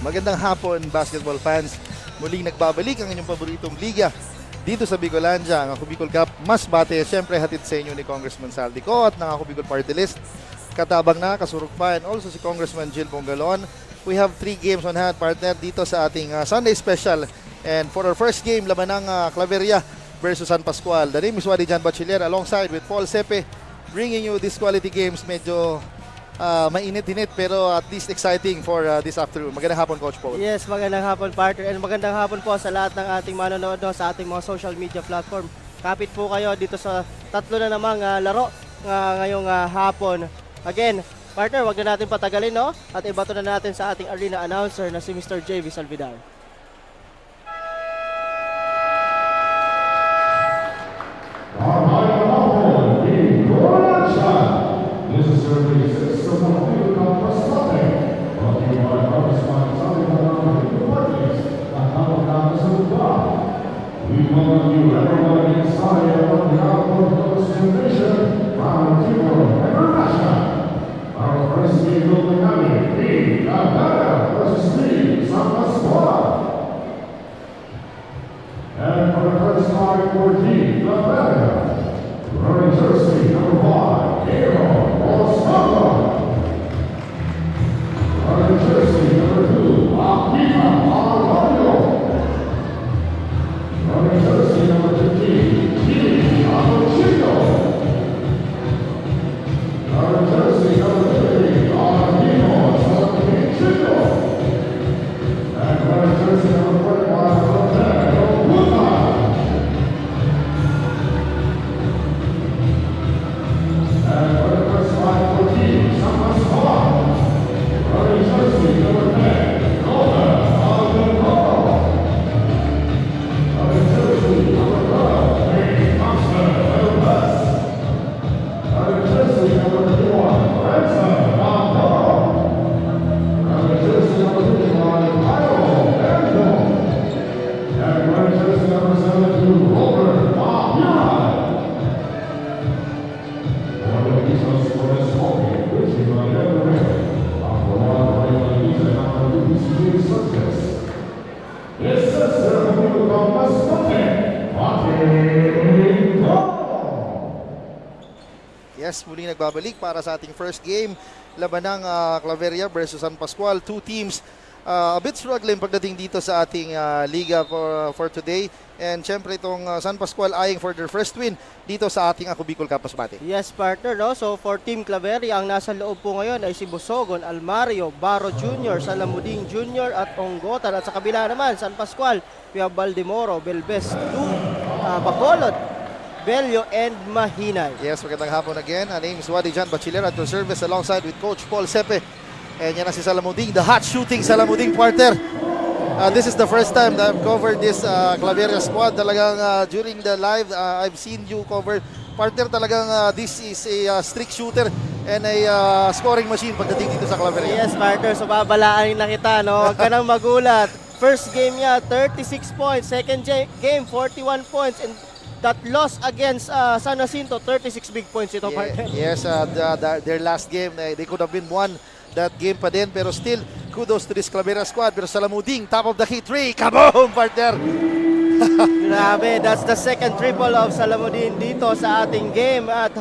Magandang hapon, basketball fans. Muling nagbabalik ang inyong paboritong liga dito sa Bicolandia, ang Ako Bicol Cup. Mas bate, syempre hatid sa inyo ni Congressman Saldico at ng Ako Bicol Party List. Katabang na, kasurok pa, and also si Congressman Jill Bongalon. We have 3 games on hand, partner, dito sa ating Sunday special. And for our first game, laban ng Claveria versus San Pascual. The name is Wadi Jan Bachiller alongside with Paul Sepe, bringing you these quality games. Medyo mainit-init pero at least exciting for this afternoon. Magandang hapon, Coach Paul. Yes, magandang hapon, partner. And magandang hapon po sa lahat ng ating manonood sa ating mga social media platform. Kapit po kayo dito sa tatlo na namang laro ngayong hapon. Again, partner, wag na natin patagalin, no? At ibato na natin sa ating arena announcer na si Mr. JV Salvidar. This is Survey 6 of the Biblical Prostate. Brought to you by Congressman Saldico Biblical Parties at Kamakakas of God. We welcome you everyone inside and on behalf of the Nation, our people, and our nation. Our first game will be having the Cavera versus the San Pascual. And for the first time for the Cavera, wearing jersey number 5, Hero. Jersey number 2, Akima Alvario. Running jersey number 15, Gili Amochino. Running jersey number 30, Armino Salvatino. And running jersey number 41, Roberto Luna. And for the first line for team, San Pascual. Running jersey number 10, Golden Alvaro. Running jersey number 12, Nate Thompson Elvis. Running jersey number 51, Ransom Alvaro. Running jersey number 51, Kyle Angel. And running jersey number 72, Robert Mahuan. One of these are scoring smoking, which is my memory. Yes, muli nagbabalik para sa ating first game. Laban ng Claveria versus San Pascual. 2 teams a bit struggling pagdating dito sa ating liga for today. And syempre itong San Pascual eyeing for their first win dito sa ating Ako Bicol Cup Masbate. Yes, partner, no? So for Team Claveria, ang nasa loob po ngayon ay si Busogon, Almario, Baro Jr., Salamuding Jr. at Onggotan. At sa kabila naman, San Pascual, we have Baldemoro, Belbes, Bacolod, Bello, and Mahinay. Yes, magandang hapon again. My name is Wadi Jan Bachiller at your service alongside with Coach Paul Sepe. And yan na si Salamuding, the hot shooting Salamuding partner. This is the first time that I've covered this Claveria squad. Talagang during the live, I've seen you cover. Partner, talagang this is a strict shooter and a scoring machine pagdating dito sa Claveria. Yes, partner. So babalaanin na kita, no? Huwag ka nang magulat. First game niya, 36 points. Second game, 41 points. And that loss against San Jacinto, 36 big points ito, partner. Yes, their last game, they could have been won that game pa din. Pero still, kudos to this Claveria squad. Pero Salamuding, top of the key, 3. Kaboom, partner! Grabe, that's the second triple of Salamudin dito sa ating game. At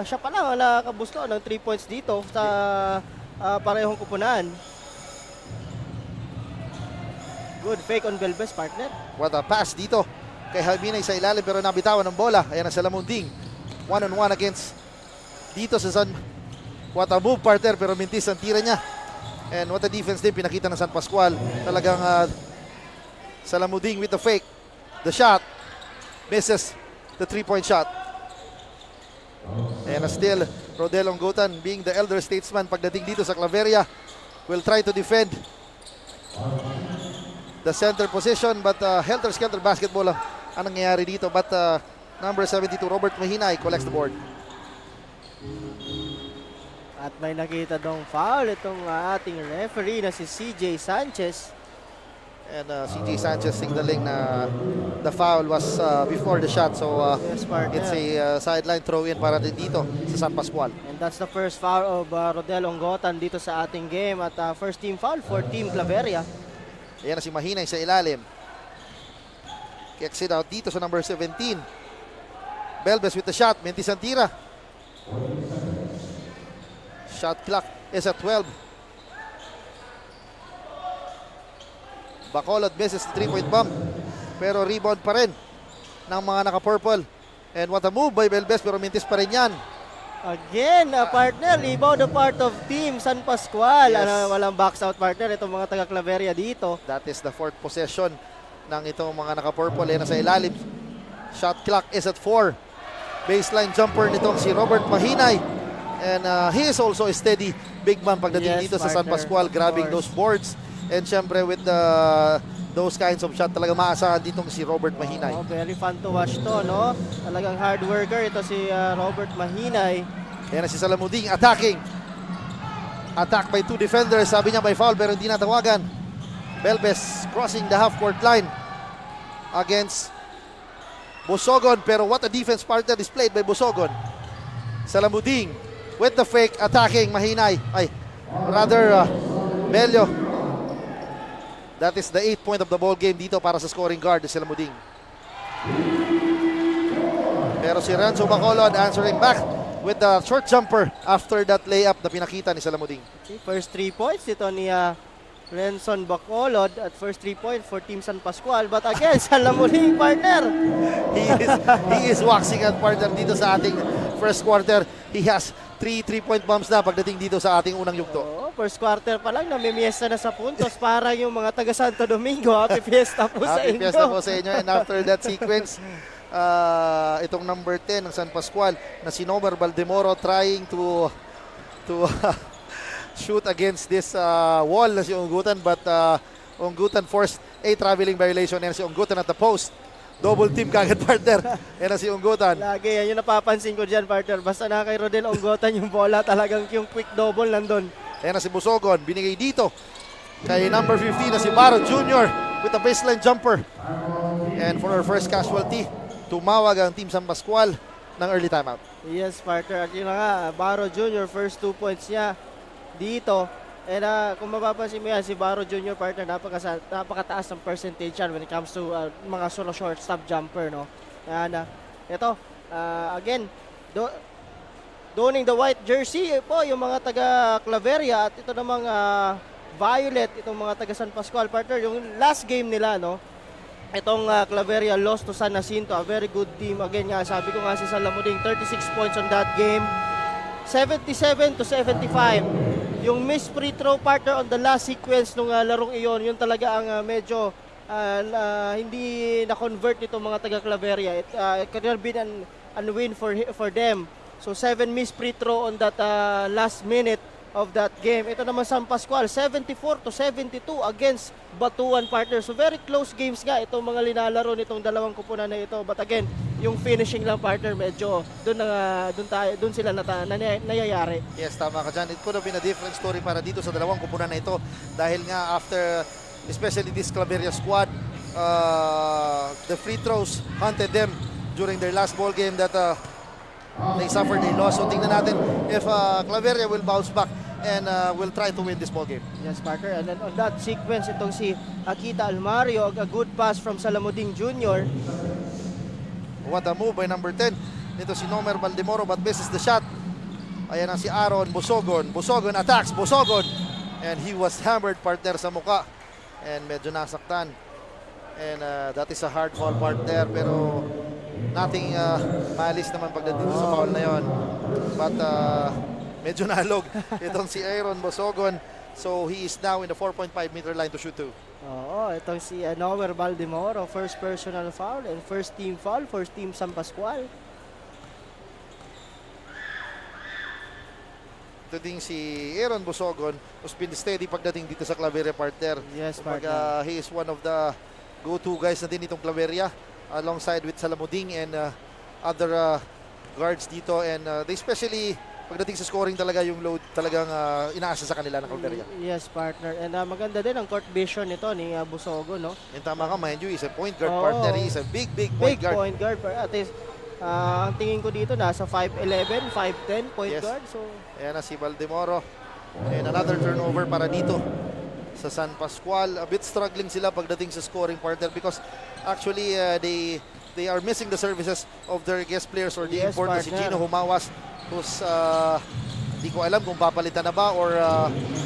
siya pa lang nakabusto ng 3 points dito sa parehong kupunan. Good fake on Belbes, partner. What a pass dito kay Halminay sa ilalim pero nabitawan ng bola. Ayan ang Salamuding. 1-on-1 against dito sa San. What a move, partner, pero mintis ang tira niya. And what a defense din pinakita ng San Pascual. Talagang Salamuding with the fake. The shot. Misses the 3-point shot. And still, Rodel Onggotan being the elder statesman pagdating dito sa Claveria will try to defend the center position, but helter-skelter basketball ang nangyayari dito. But number 72, Robert Mahinay collects the board. At may nakita dong foul itong ating referee na si CJ Sanchez. And CJ Sanchez signaling na the foul was before the shot. So Yes, partner. it's a sideline throw-in para din dito sa San Pascual. And that's the first foul of Rodel Onggotan dito sa ating game. At first team foul for Team Claveria. Ayan na si Mahinay sa ilalim. Kicks it out dito sa number 17. Belbes with the shot. Mentis ang tira. Shot clock is at 12. Bacolod misses the 3-point bomb. Pero rebound pa rin ng mga naka-purple. And what a move by Belbes, pero mintis pa rin yan. Again, partner, rebound the part of Team San Pascual. Yes. Walang box out, partner. Itong mga taga Claveria dito. That is the fourth possession ng itong mga naka-purple. Yan na sa ilalim. Shot clock is at 4. Baseline jumper nitong si Robert Mahinay. And he is also a steady big man pagdating Yes, dito sa San partner, Pascual, of grabbing course. those boards. And syempre with those kinds of shot, talaga maasahan ditong si Robert Mahinay. Oh, very fun to watch to, no? Talagang hard worker ito si Robert Mahinay. Yan na si Salamuding attacking. Attack by 2 defenders. Sabi niya may foul pero hindi natawagan. Belbes crossing the half-court line against Busogon. Pero what a defense partner displayed by Busogon. Salamuding with the fake attacking Mahinay. Ay, rather Melio. That is the 8th point of the ball game dito para sa scoring guard ni Salamuding. Pero si Renzo Bacolod answering back with the short jumper after that layup na pinakita ni Salamuding. First 3 points ito ni Renson Bacolod at first 3 points for Team San Pascual. But again, Salamuding, partner. He is waxing at partner dito sa ating first quarter. He has 3 3-point bombs na pagdating dito sa ating unang yugto. First quarter pa lang, namimiesta na sa puntos. Para yung mga taga Santo Domingo, happy fiesta po sa Happy inyo. fiesta po sa inyo. And after that sequence, itong number 10 ng San Pascual na si Nomer Valdemoro trying to shoot against this wall na si Onggutan, but Onggutan forced a traveling violation and si Onggutan at the post. Double team kagad partner. Yan na si Onggutan. Lagi, yan yung napapansin ko dyan, partner. Basta na kay Rodel Onggotan yung bola, talagang yung quick double nandun. Ayan na si Busogon, binigay dito kay number 15 na si Baro Jr. with a baseline jumper. And for our first casualty, tumawag ang Team San Pascual ng early timeout. Yes, partner. At yun na nga, Baro Jr., first 2 points niya dito. And kung mapapansin mo yan, si Baro Jr., partner, napakataas ng percentage yan when it comes to mga solo short stop jumper, no? And ito, again, donning the white jersey po yung mga taga Claveria at ito namang violet, itong mga taga San Pascual, partner. Yung last game nila, no? Itong Claveria lost to San Jacinto, a very good team. Again nga, sabi ko nga si Salamuding, 36 points on that game. 77 to 75. Yung miss free throw, partner, on the last sequence nung larong iyon, yun talaga ang medyo hindi na-convert itong mga taga Claveria. It could have been an win for them. So 7 miss free throw on that last minute of that game. Ito naman San Pascual, 74 to 72 against Batuan, partner. So very close games nga itong mga linalaro nitong dalawang kupunan na ito. But again, yung finishing lang, partner, medyo doon sila nayayari. Yes, tama ka dyan. It could have been a different story para dito sa dalawang kupunan na ito. Dahil nga after, especially this Claveria squad, the free throws hunted them during their last ball game that they suffered a loss. So tingnan natin if Claveria will bounce back and will try to win this ball game. Yes, partner. And then on that sequence, itong si Akita Almario, a good pass from Salamuding Jr. What a move by number 10. Nito si Nomer Valdemoro but misses the shot. Ayan ang si Aaron Busogon. Busogon attacks. Busogon. And he was hammered, partner, sa muka. And medyo nasaktan. And that is a hard foul, partner. Pero nothing malis naman pagdating sa foul na yon. But medyo nalog itong si Aaron Busogon. So he is now in the 4.5 meter line to shoot two. Oo, itong si Nomer Valdemoro, first personal foul and first team foul for Team San Pascual. Ito din si Aaron Busogon who's been steady pagdating dito sa Claveria, partner. Yes, Kumbaga, he is one of the go-to guys na din itong Claveria alongside with Salamuding and other guards dito, and they especially pagdating sa scoring talaga yung load talagang inaasa sa kanila ng Calveria. Yes, partner. And maganda din ang court vision nito ni Busogo, no? And tama ka, mind you, is a point guard Oo. partner. He is a big point Big guard. point guard. At least, ang tingin ko dito, nasa 5'11", 5'10", point Yes. guard. So, Ayan na si Baldemoro. And another turnover para dito sa San Pascual. A bit struggling sila pagdating sa scoring partner because actually they are missing the services of their guest players or the Yes, import na si partner. Gino Humawas who's di ko alam kung papalitan na ba or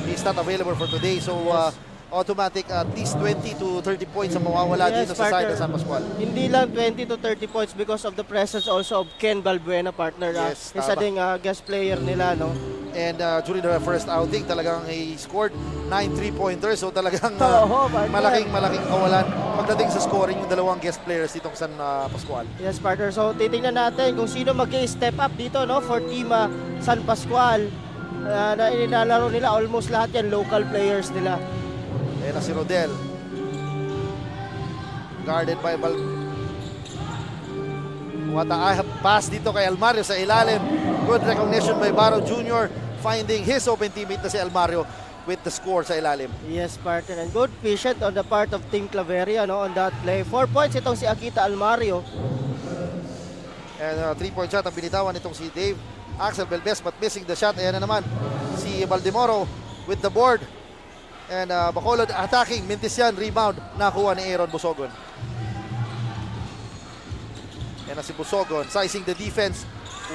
he's not available for today. So Yes. automatic at least 20 to 30 points ang mawawala Yes, dito sa side partner. ng San Pascual. hindi lang 20 to 30 points because of the presence also of Ken Balbuena, partner. Yes, Isa tama. ding guest player nila, no? And during the first outing, talagang he scored 9 3-pointers. So talagang Oo, partner. malaking kawalan pagdating sa scoring yung dalawang guest players ditong San Pascual. Yes, partner. So, titingnan natin kung sino mag-step up dito, no? For Team San Pascual. Na ininalaro nila, almost lahat yan, local players nila. Ayan na si Rodel. Guarded by What a pass dito kay Almario sa ilalim. Good recognition by Baro Jr. finding his open teammate na si Almario with the score sa ilalim. Yes, partner. And good patient on the part of Team Claveria, no? On that play. 4 points itong si Akita Almario. And 3-point shot ang binitawan nitong si Dave Axel Belbes but missing the shot. Ayan na naman si Baldemoro with the board. And Bacolod attacking. Mintisian rebound nakuha ni Aaron Busogon. Ayan na si Busogon sizing the defense.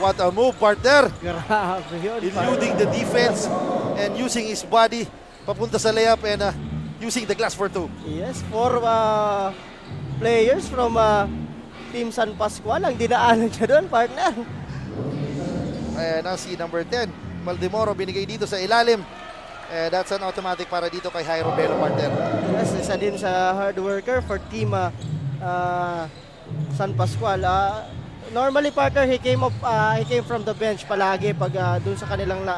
What a move, partner! Grabe yun, partner. Eluding the defense and using his body papunta sa layup and using the glass for 2. Yes, 4 players from Team San Pascual ang dinaanan niya doon, partner. Ayan na si number 10, Baldemoro, binigay dito sa ilalim. That's an automatic para dito kay Jairo Belo, partner. Yes, isa din sa hard worker for Team San Pascual. Normally, partner, he came from the bench palagi pag dun sa kanilang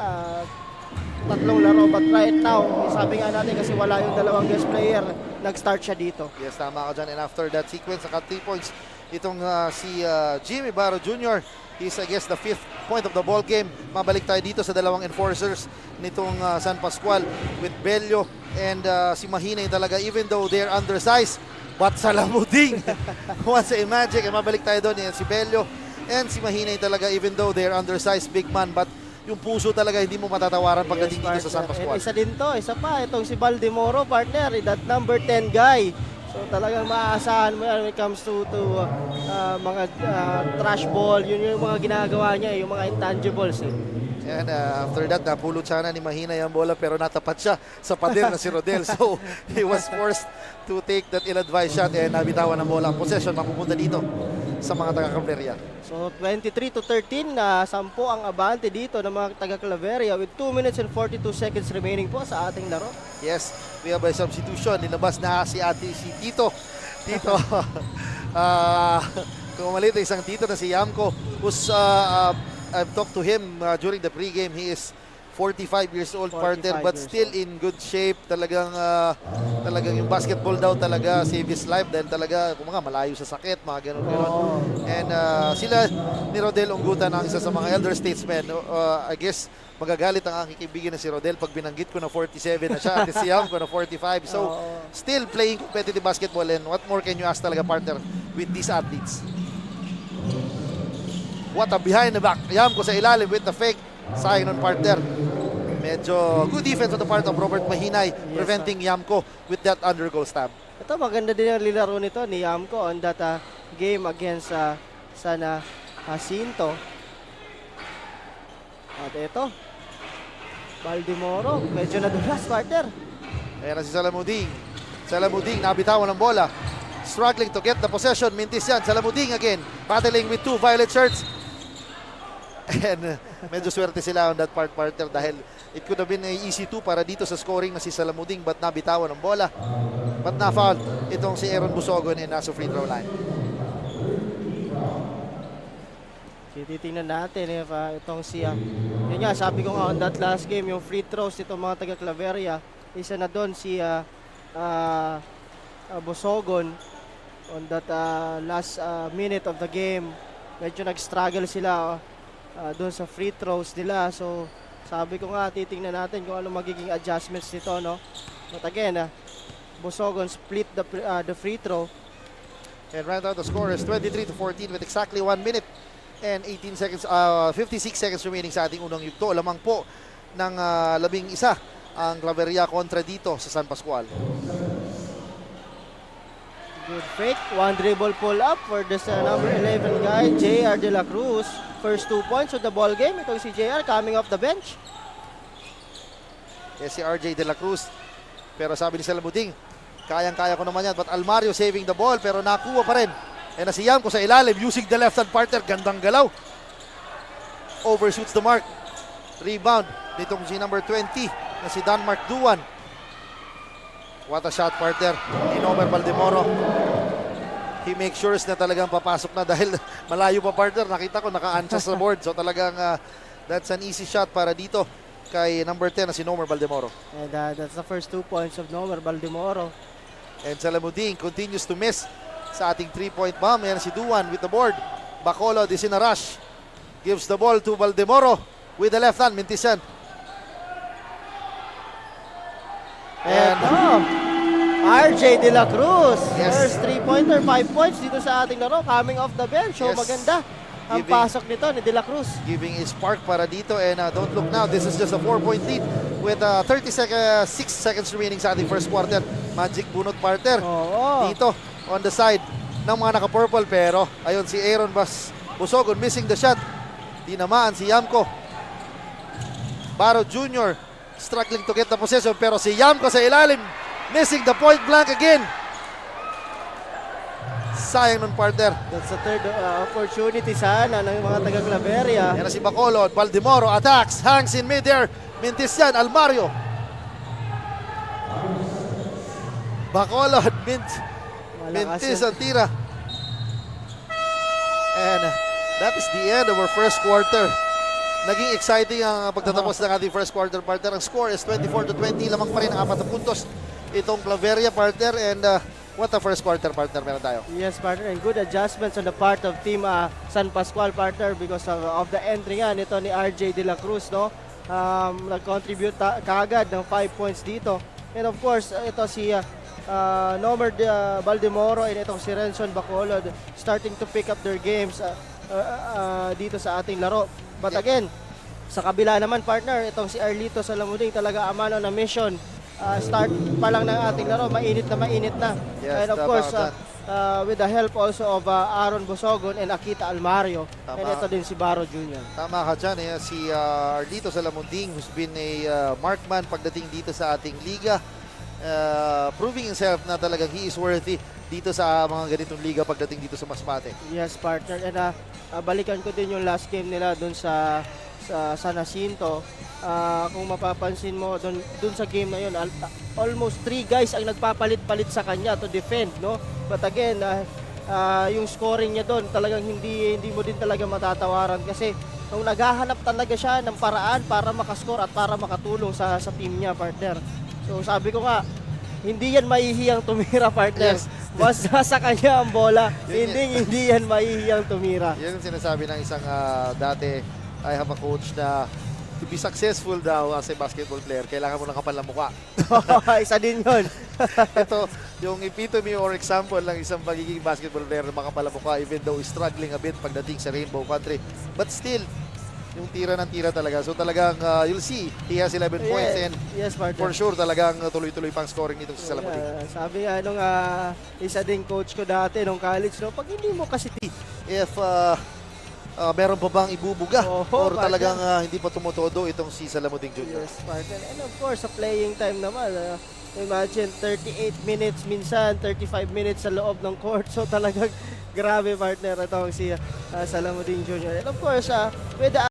tatlong laro. But right now, sabi nga natin kasi wala yung dalawang guest player, nag-start siya dito. Yes, tama ka dyan. And after that sequence, naka 3 points itong si Jimmy Baro Jr. He's, I guess, the 5th point of the ball game. Mabalik tayo dito sa dalawang enforcers nitong San Pascual with Bello and si Mahinay talaga, even though they're undersized, but salamuding. Once a magic, and mabalik tayo doon, si Bello and si Mahinay talaga, even though they're undersized big man, but yung puso talaga hindi mo matatawaran pagdating dito sa San Pascual. And isa din to, isa pa, itong si Baldemoro, partner, that number 10 guy. So talagang maaasahan mo yan when it comes to mga trash ball, yun yung mga ginagawa niya, yung mga intangibles. And after that, napulot sana ni Mahinay ang bola pero natapat siya sa pader na si Rodel. So he was forced to take that ill-advised shot and nabitawan ng bola. Ang possession mapupunta dito sa mga taga-Claveria. So 23-13, 10 ang abante dito ng mga taga-Claveria with 2 minutes and 42 seconds remaining po sa ating laro. Yes, we have a substitution. Linabas na si Tito. Kung malito, isang Tito na si Yamko who's I've talked to him during the pregame. He is 45 years old, 45 partner, but years still in good shape. Talagang yung basketball daw talaga save his life dahil talaga kung mga malayo sa sakit, mga ganun. And sila ni Rodel Unggutan ang isa sa mga elder statesmen. I guess magagalit ang aking kaibigan na si Rodel pag binanggit ko na 47 na siya at si Yamko na 45. So still playing competitive basketball, and what more can you ask talaga, partner, with these athletes? What a behind the back. Yamko sa ilalim with the fake. Sayang nun, partner. Medyo good defense on the part of Robert Mahinay, preventing Yamko with that under goal stab. Ito, maganda din ang lilaro nito ni Yamko on that game against San Jacinto. At ito, Baldemoro, medyo nadulas, partner. Ayan na si Salamuding. Salamuding, nabitawan ng bola. Struggling to get the possession. Mintis yan. Salamuding again. Battling with 2 violet shirts. And medyo swerte sila on that part, partner, dahil it could have been an easy 2 para dito sa scoring na si Salamuding, but nabitawan ng bola. But na-foul itong si Aaron Busogon and nasa free throw line. Titingnan natin if itong siya. Yun nga, sabi ko nga on that last game, yung free throws itong mga taga-Claveria, isa na doon si Busogon on that last minute of the game. Medyo nag-struggle sila doon sa free throws nila. So sabi ko nga, titingnan natin kung ano magiging adjustments nito, no? But again, Busogon split the free throw. And right now the score is 23-14 with exactly 1 minute and 18 seconds, 56 seconds remaining sa ating unang yugto. Lamang po ng 11 ang Claveria kontra dito sa San Pascual. Good fake. One dribble pull up for the number 11 guy, JR De La Cruz. First 2 points of the ball game. Itong si JR coming off the bench. Yes, si RJ De La Cruz. Pero sabi ni Salamuding, kayang-kaya ko naman yan. But Almario saving the ball pero nakuha pa rin. And si Yamco sa ilalim using the left hand partner. Gandang galaw. Overshoots the mark. Rebound nitong si number 20 na si Danmark Duan. What a shot, partner, ni Nomer Valdemoro. He makes sure na talagang papasok na dahil malayo pa, partner. Nakita ko naka-anchas sa board. So talagang that's an easy shot para dito kay number 10 na si Nomer Valdemoro. And that's the first 2 points of Nomer Valdemoro. And Salamuding continues to miss sa ating 3-point bomb. Yan si Duan with the board. Bacolod is in a rush. Gives the ball to Valdemoro with the left hand. Mintisan. And RJ De La Cruz, Yes. first 3-pointer, 5 points dito sa ating laro, coming off the bench. So Yes. maganda ang Giving- pasok nito ni De La Cruz. Giving a spark para dito. And don't look now, this is just a 4-point lead with 6 seconds remaining sa ating first quarter. Magic bunot, partner. Oo. Dito on the side ng mga naka-purple. Pero ayun si Aaron Busogon missing the shot. Tinamaan si Yamco. Baro Jr. struggling to get the possession. Pero si Yamco sa ilalim. Missing the point blank again. Sayang nun, partner. That's the third opportunity sana ng mga taga-Claveria. Yan na si Bacolod. Valdemoro attacks. Hangs in midair. Mintis yan. Almario. Bacolod. Mintis ang tira. And that is the end of our first quarter. Naging exciting ang pagtatapos ng ating first quarter, partner. Ang score is 24-20. Lamang pa rin ang 4 na puntos itong Claveria, partner. And what a first quarter, partner, meron tayo. Yes, partner, and good adjustments on the part of team San Pascual, partner, because of the entry nga nito ni RJ De La Cruz, no? Nag-contribute kaagad ng 5 points dito. And of course, ito si Nomer Valdemoro and itong si Renson Bacolod starting to pick up their games dito sa ating laro. But again, sa kabila naman, partner, itong si Arlito Salamuding talaga amano na mission. Start pa lang ng ating laro, mainit na. Yes, And of tama course, ka with the help also of Aaron Busogon and Akita Almario. Tama. And ito din si Baro Jr. Tama ka dyan, si Ardito Salamunding, who's been a markman pagdating dito sa ating liga. Proving himself na talagang he is worthy dito sa mga ganitong liga pagdating dito sa Masbate. Yes, partner. And balikan ko din yung last game nila dun sa San Jacinto. Kung mapapansin mo dun sa game na yun, almost 3 guys ang nagpapalit-palit sa kanya to defend, no? But again, yung scoring niya doon talagang hindi mo din talaga matatawaran kasi nung naghahanap talaga siya ng paraan para makascore at para makatulong sa team niya, partner. So sabi ko nga, hindi yan mahihiyang tumira, partner. Yes. Mas nasa kanya ang bola. Yun Hindi yan mahihiyang tumira. Yan yung sinasabi ng isang dati, I have a coach na to be successful daw as a basketball player, kailangan mo ng kapal na mukha. Isa din yun. Ito, yung epitome or example ng isang pagiging basketball player na makapal na mukha even though struggling a bit pagdating sa Rainbow Country. But still, yung tira ng tira talaga. So talagang you'll see, he has 11 points and Yes, partner. for sure talagang tuloy-tuloy pang scoring nitong si Salamuding. Sabi nga nung isa ding coach ko dati nung college, no, pag hindi mo kasi If meron pa bang ibubuga Oo, or partner. talagang hindi pa tumutodo itong si Salamuding Jr. yes, partner. And of course, sa playing time naman, imagine 38 minutes, minsan 35 minutes sa loob ng court. So talagang grabe, partner, itong si Salamuding Jr. And of course, with the